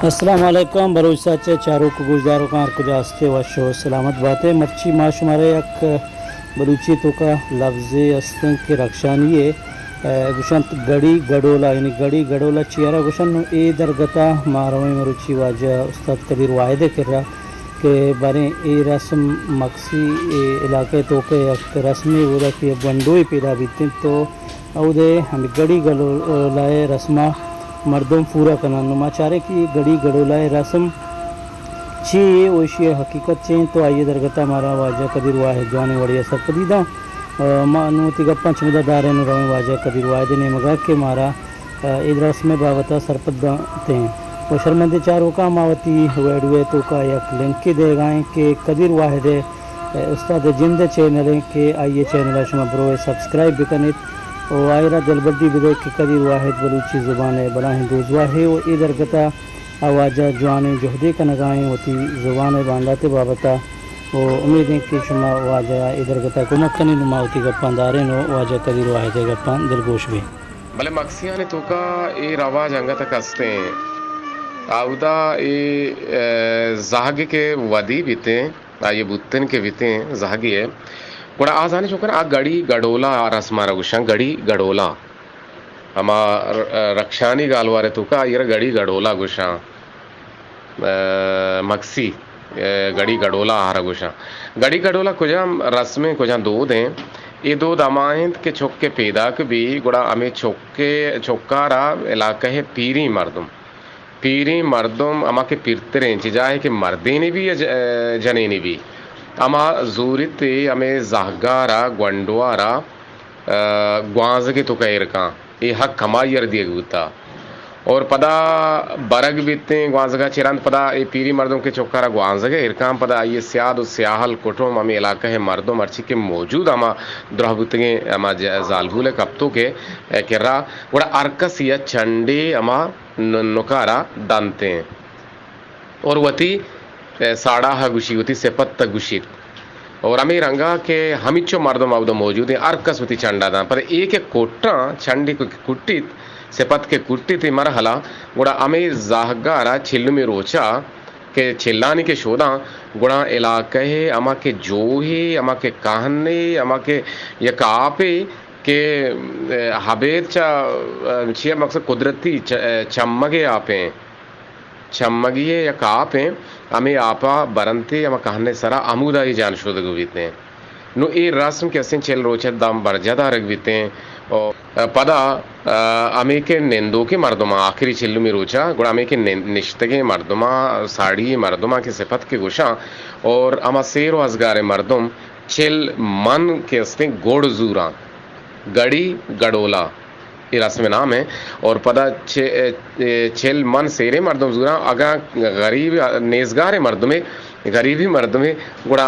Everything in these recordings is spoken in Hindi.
अस्सलाम वालेकुम बरूचाचे चारों को गुजारों का कुजास्ते वशो सलामत बातें मच्छी माश हमारे एक बलूची तो का लफ्ज़ अस्तं के रक्षानिए गुशंत गड़ी गडोला यानी गड़ी गडोला चियारा गुशन ए दरगता मारवे मरुची वाजा उस्ताद कबीर वायदे कर रहा के बारे ए रस्म मक्सी इलाके तो के एक रस्मी वो कि बंडोई पैदा बीतते तो अवधे हम गड़ी गडोलाए रस्मा मर्दों पूरा करना नुमाचारे की गड़ी गडोलाए रस्म ची ओशी हकीकत चें तो आइए दरगता मारा वाजा कबीर वाहे जवानी वड़िया सरपदीदा मानुति गप्पा चमदा दारे नु रवे वाजा कबीर वाहे ने मगा के मारा इस रस्म बावता सरपदते वो शर्मंदे चारों का मावती वेडवे तो का एक लिंक के दे गाएं के कबीर वाहे उस्ताद जिंद चैनल के आइए चैनल शुमा ब्रो सब्सक्राइब भी करने और आयरा जलबद्दी बिदे के कबीर वाहिद बलूची ज़ुबान है बड़ा हिंदूज वाहे वो इधर गता आवाज़ा जवान जोहदे का नगाएँ होती ज़ुबान बांधाते बाबता वो उम्मीद है कि शुमा वाजा इधर गता को मक्कनी नुमावती गप्पांदारे नो वाजा कबीर वाहिद गप्पां दिलगोश भी भले मक्सिया ने तो का ये रवाज अंगा तक हंसते हैं आउदा ये जाग के वदी बीते ये बुत्तन के बीते जागी है गुड़ा आज आने चुका आ गड़ी गडोला रस्मारा गुशा गड़ी गडोला अमा रक्षानी गालवारे तुका ये गड़ी गडोला गुशा मक्सी गड़ी गडोला आहारा गुशा गड़ी गडोला कुजा रस्में कुजा दूध हैं ये दूध अमाहिंद के छोक्के पैदा के भी गुड़ा हमें छोक्कारा इलाका है पीरी मर्दुम अमा के पिरतरे चिजाए के मर्दे ने भी जने ने भी अमा जूरित हमें जहगारा ग्वंडवारा ग्वाज के तो कैर का ये हक कमायर दिए गुता और पदा बरग बीते ग्वाज का चिरंत पदा ये पीरी मर्दों के चौकारा ग्वाज के इरकाम पदा ये सियाद सियाहल कुटुम हमें इलाका है मर्दों मर्ची के मौजूद अमा द्रहबुतगे अमा जालगुले कप्तों के किर्रा बड़ा अर्कस या चंडे अमा नुकारा दानते हैं और वती साड़ा हा गुशी होती सेपत तक गुशीत और अमी रंगा के हमिचो मर्दों अवदो मौजूद है अर्कस होती चंडा दान पर एक कोट्टा चंडी को कुट्टित सेपत के कुट्टित मरहला गुड़ा अमी जाहगारा छिल्लु में रोचा के छिल्लानी के शोदा गुड़ा इलाके अमा के जो ही अमा के कहने अमा के यकापे के हबेद चा छिया मकसद कुदरती चम्मगे आपे चम्मगिए या काप हैं हमें आपा बरंते या कहने सरा अमुदा ही जान शुद्ध गुवीते हैं नु ये रस्म के असिन चल रोचे दाम बरजदा रगवीते हैं और पदा हमें के निंदो के मर्दमा आखिरी चिल्लू में रोचा गुड़ा हमें के निश्तगे मर्दमा साड़ी मर्दमा के सिफत के गुशा और अमा शेर व अजगार मर्दम चिल मन के अस्ते गोड़ जूरा गड़ी गडोला ये रस्म नाम है और पदा छेल मन सेरे मर्दम जूरा अगा गरीब नेजगार मर्द में गरीबी मर्द में गुड़ा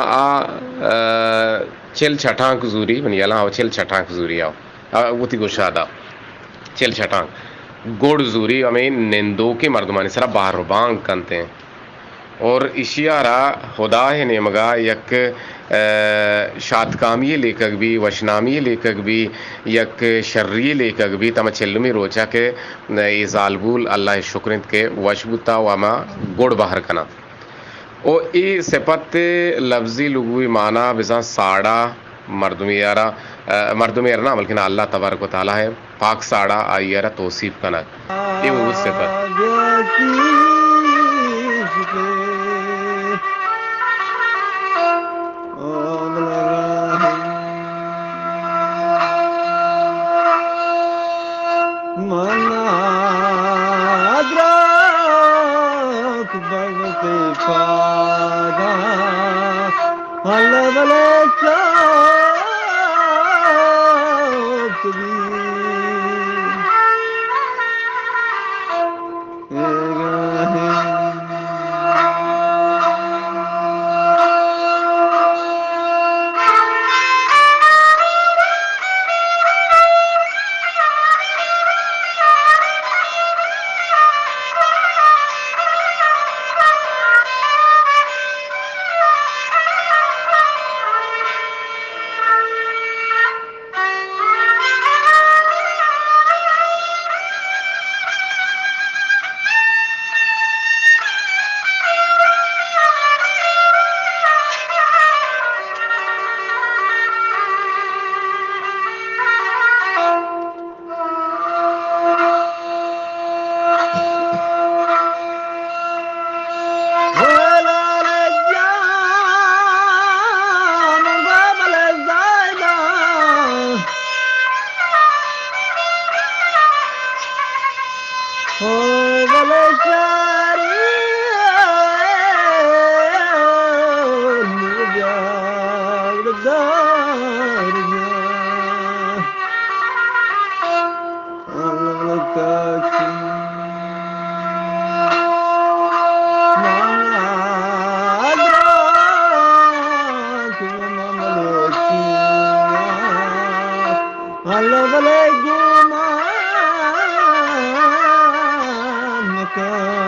छेल छठांक जूरी बनियाला आओ छेल छठांक जूरी आओ उती गुशादा छेल छठांक गोड़ जूरी हमें निंदो के मर्दमानी सरा बाहर बांग करते हैं और इशियारा खुदा है नेमगा यक शातकामी लेखक भी वशनामी लेखक भी यक शर्री लेखक भी तम चिल्लमी रोचा के इजालबुल अल्लाह शुक्रित के वशबुता वामा गोड़ बाहर कना ओ ई सेपत लफ्जी लुगवी माना बिजा साड़ा मर्दुमियारा ना बल्कि ना अल्लाह तबारक व तआला है पाक साड़ा आयरा तौसीफ कना ये वो सेपत Maka